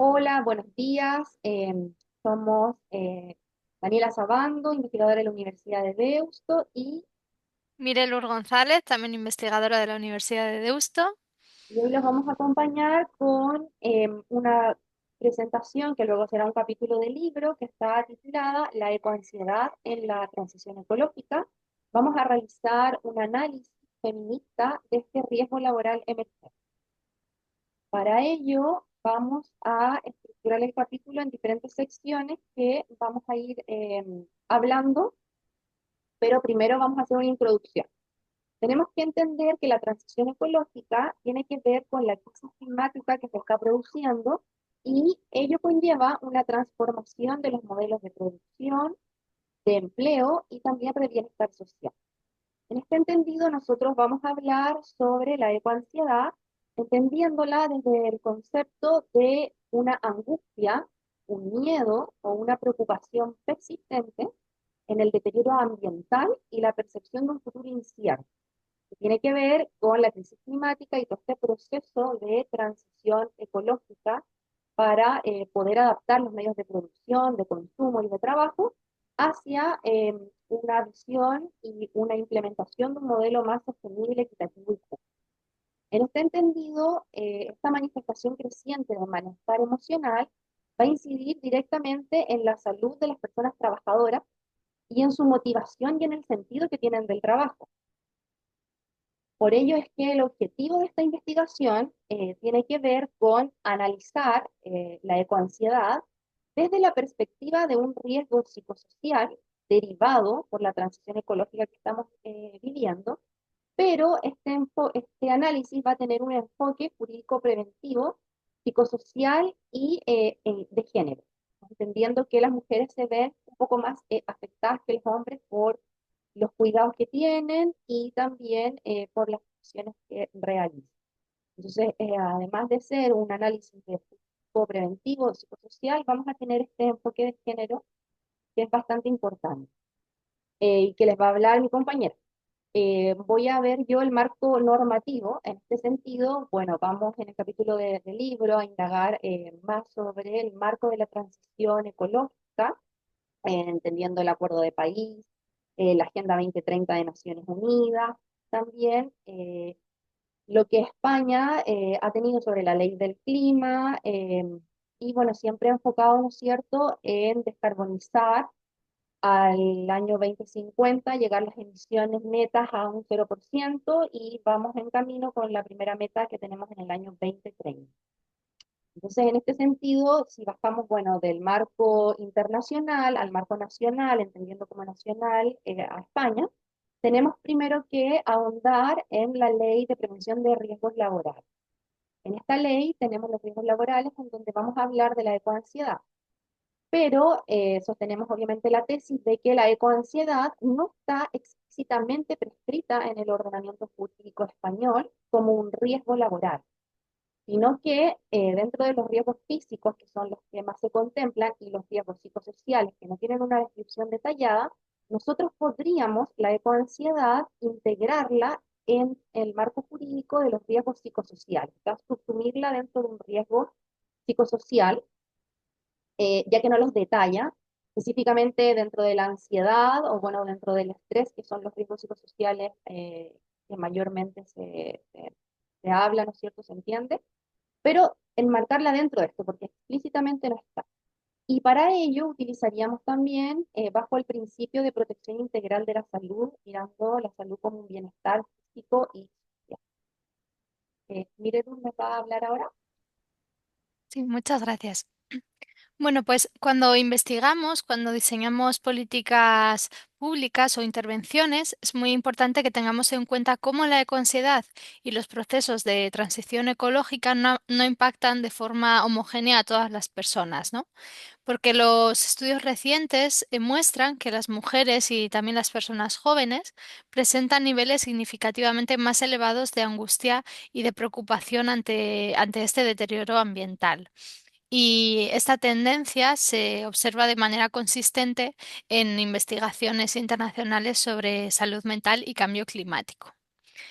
Hola, buenos días. Somos Daniela Sabando, investigadora de la Universidad de Deusto Mirel González, también investigadora de la Universidad de Deusto. y hoy los vamos a acompañar con una presentación que luego será un capítulo del libro que está titulada La ecoansiedad en la transición ecológica. Vamos a realizar un análisis feminista de este riesgo laboral emergente. Para ello, vamos a estructurar el capítulo en diferentes secciones que vamos a ir hablando, pero primero vamos a hacer una introducción. Tenemos que entender que la transición ecológica tiene que ver con la crisis climática que se está produciendo y ello conlleva una transformación de los modelos de producción, de empleo y también de bienestar social. En este entendido, nosotros vamos a hablar sobre la ecoansiedad, entendiéndola desde el concepto de una angustia, un miedo o una preocupación persistente en el deterioro ambiental y la percepción de un futuro incierto, que tiene que ver con la crisis climática y todo este proceso de transición ecológica para poder adaptar los medios de producción, de consumo y de trabajo hacia una visión y una implementación de un modelo más sostenible, equitativo y justo. En este entendido, esta manifestación creciente de malestar emocional va a incidir directamente en la salud de las personas trabajadoras y en su motivación y en el sentido que tienen del trabajo. Por ello es que el objetivo de esta investigación tiene que ver con analizar la ecoansiedad desde la perspectiva de un riesgo psicosocial derivado por la transición ecológica que estamos viviendo, pero este análisis va a tener un enfoque jurídico preventivo, psicosocial y de género, entendiendo que las mujeres se ven un poco más afectadas que los hombres por los cuidados que tienen y también por las acciones que realizan. Entonces, además de ser un análisis de tipo preventivo, psicosocial, vamos a tener este enfoque de género que es bastante importante y que les va a hablar mi compañera. Voy a ver yo el marco normativo. En este sentido, bueno, vamos en el capítulo del libro a indagar más sobre el marco de la transición ecológica, entendiendo el Acuerdo de París, la Agenda 2030 de Naciones Unidas, también lo que España ha tenido sobre la ley del clima, y bueno, siempre enfocado, ¿no es cierto?, en descarbonizar al año 2050, llegar las emisiones netas a un 0% y vamos en camino con la primera meta que tenemos en el año 2030. Entonces, en este sentido, si bajamos, bueno, del marco internacional al marco nacional, entendiendo como nacional a España, tenemos primero que ahondar en la ley de prevención de riesgos laborales. En esta ley tenemos los riesgos laborales en donde vamos a hablar de la ecoansiedad, pero sostenemos obviamente la tesis de que la ecoansiedad no está explícitamente prescrita en el ordenamiento jurídico español como un riesgo laboral, sino que dentro de los riesgos físicos, que son los que más se contemplan, y los riesgos psicosociales, que no tienen una descripción detallada, nosotros podríamos la ecoansiedad integrarla en el marco jurídico de los riesgos psicosociales, o sea, subsumirla dentro de un riesgo psicosocial, ya que no los detalla específicamente dentro de la ansiedad o bueno, dentro del estrés, que son los riesgos psicosociales que mayormente se habla, ¿no es cierto?, se entiende, pero enmarcarla dentro de esto, porque explícitamente no está. Y para ello utilizaríamos también bajo el principio de protección integral de la salud, mirando la salud como un bienestar físico y social. Mire, tú me va a hablar ahora. Sí, muchas gracias. Bueno, pues cuando investigamos, cuando diseñamos políticas públicas o intervenciones, es muy importante que tengamos en cuenta cómo la ecoansiedad y los procesos de transición ecológica no impactan de forma homogénea a todas las personas, ¿no? Porque los estudios recientes muestran que las mujeres y también las personas jóvenes presentan niveles significativamente más elevados de angustia y de preocupación ante este deterioro ambiental. Y esta tendencia se observa de manera consistente en investigaciones internacionales sobre salud mental y cambio climático.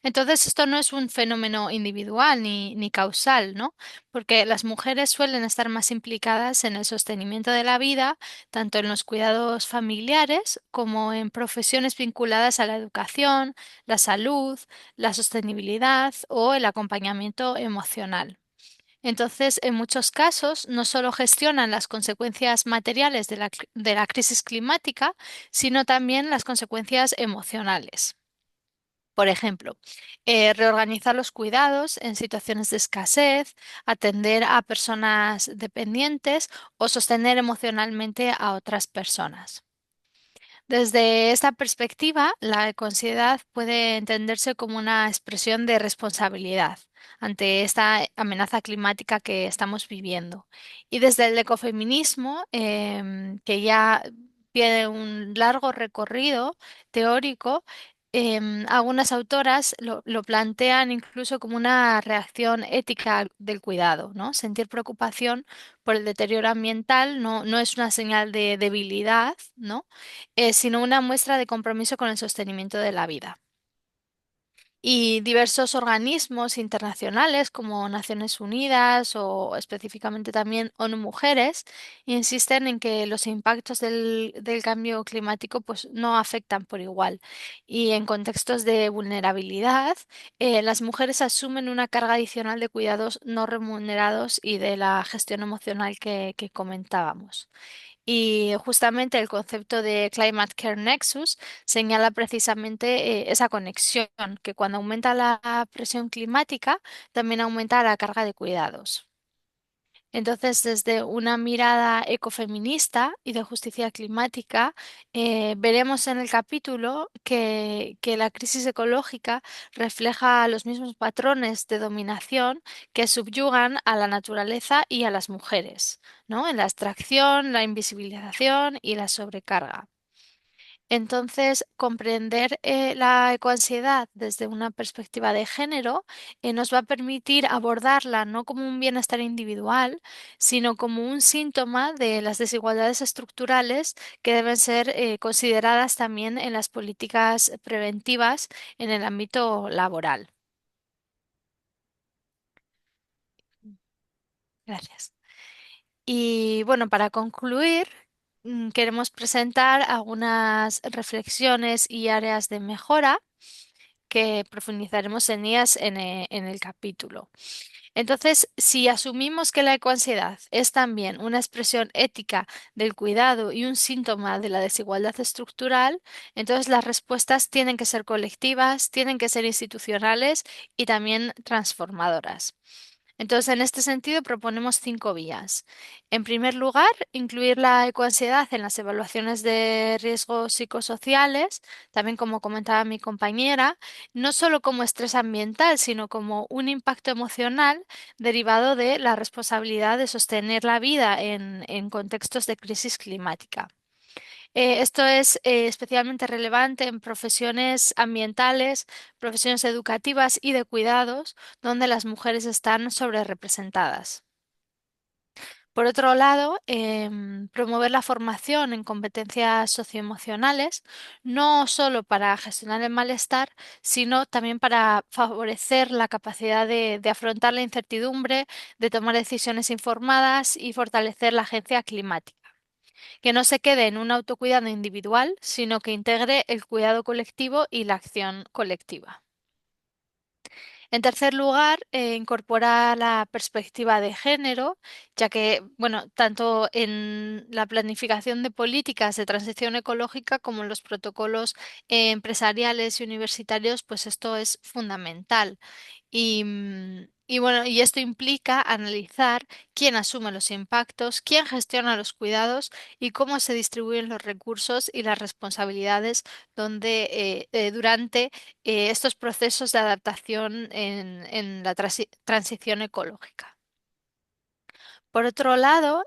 Entonces, esto no es un fenómeno individual ni causal, ¿no? Porque las mujeres suelen estar más implicadas en el sostenimiento de la vida, tanto en los cuidados familiares como en profesiones vinculadas a la educación, la salud, la sostenibilidad o el acompañamiento emocional. Entonces, en muchos casos, no solo gestionan las consecuencias materiales de la crisis climática, sino también las consecuencias emocionales. Por ejemplo, reorganizar los cuidados en situaciones de escasez, atender a personas dependientes o sostener emocionalmente a otras personas. Desde esta perspectiva, la ecoansiedad puede entenderse como una expresión de responsabilidad ante esta amenaza climática que estamos viviendo. Y desde el ecofeminismo, que ya tiene un largo recorrido teórico, algunas autoras lo plantean incluso como una reacción ética del cuidado, ¿no? Sentir preocupación por el deterioro ambiental no es una señal de debilidad, ¿no? Sino una muestra de compromiso con el sostenimiento de la vida. Y diversos organismos internacionales como Naciones Unidas o específicamente también ONU Mujeres insisten en que los impactos del cambio climático pues, no afectan por igual. Y en contextos de vulnerabilidad, las mujeres asumen una carga adicional de cuidados no remunerados y de la gestión emocional que comentábamos. Y justamente el concepto de Climate Care Nexus señala precisamente esa conexión, que cuando aumenta la presión climática, también aumenta la carga de cuidados. Entonces, desde una mirada ecofeminista y de justicia climática, veremos en el capítulo que la crisis ecológica refleja los mismos patrones de dominación que subyugan a la naturaleza y a las mujeres, ¿no? En la extracción, la invisibilización y la sobrecarga. Entonces, comprender la ecoansiedad desde una perspectiva de género nos va a permitir abordarla no como un bienestar individual, sino como un síntoma de las desigualdades estructurales que deben ser consideradas también en las políticas preventivas en el ámbito laboral. Gracias. Y bueno, para concluir, queremos presentar algunas reflexiones y áreas de mejora que profundizaremos en ellas en el capítulo. Entonces, si asumimos que la ecoansiedad es también una expresión ética del cuidado y un síntoma de la desigualdad estructural, entonces las respuestas tienen que ser colectivas, tienen que ser institucionales y también transformadoras. Entonces, en este sentido, proponemos 5 vías. En primer lugar, incluir la ecoansiedad en las evaluaciones de riesgos psicosociales, también como comentaba mi compañera, no solo como estrés ambiental, sino como un impacto emocional derivado de la responsabilidad de sostener la vida en contextos de crisis climática. Esto es especialmente relevante en profesiones ambientales, profesiones educativas y de cuidados, donde las mujeres están sobrerepresentadas. Por otro lado, promover la formación en competencias socioemocionales, no solo para gestionar el malestar, sino también para favorecer la capacidad de afrontar la incertidumbre, de tomar decisiones informadas y fortalecer la agencia climática, que no se quede en un autocuidado individual, sino que integre el cuidado colectivo y la acción colectiva. En tercer lugar, incorporar la perspectiva de género, ya que, bueno, tanto en la planificación de políticas de transición ecológica como en los protocolos empresariales y universitarios, pues esto es fundamental. Y bueno, y esto implica analizar quién asume los impactos, quién gestiona los cuidados y cómo se distribuyen los recursos y las responsabilidades durante estos procesos de adaptación en la transición ecológica. Por otro lado,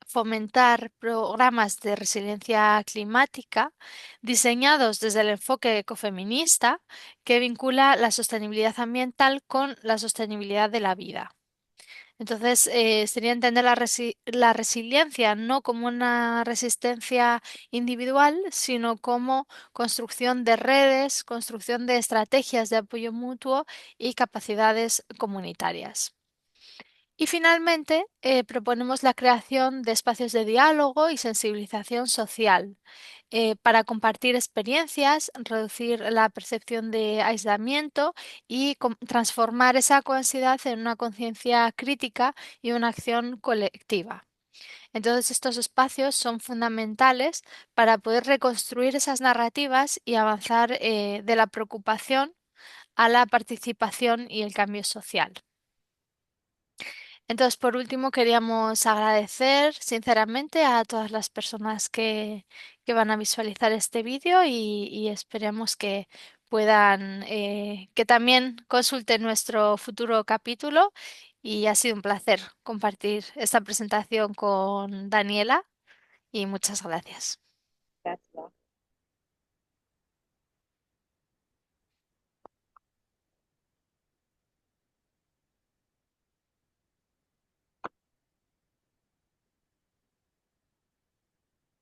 fomentar programas de resiliencia climática diseñados desde el enfoque ecofeminista que vincula la sostenibilidad ambiental con la sostenibilidad de la vida. Entonces, sería entender la resiliencia no como una resistencia individual, sino como construcción de redes, construcción de estrategias de apoyo mutuo y capacidades comunitarias. Y finalmente, proponemos la creación de espacios de diálogo y sensibilización social para compartir experiencias, reducir la percepción de aislamiento y transformar esa ansiedad en una conciencia crítica y una acción colectiva. Entonces, estos espacios son fundamentales para poder reconstruir esas narrativas y avanzar de la preocupación a la participación y el cambio social. Entonces, por último, queríamos agradecer sinceramente a todas las personas que van a visualizar este vídeo y esperemos que puedan, que también consulten nuestro futuro capítulo. Y ha sido un placer compartir esta presentación con Daniela y muchas gracias. Gracias.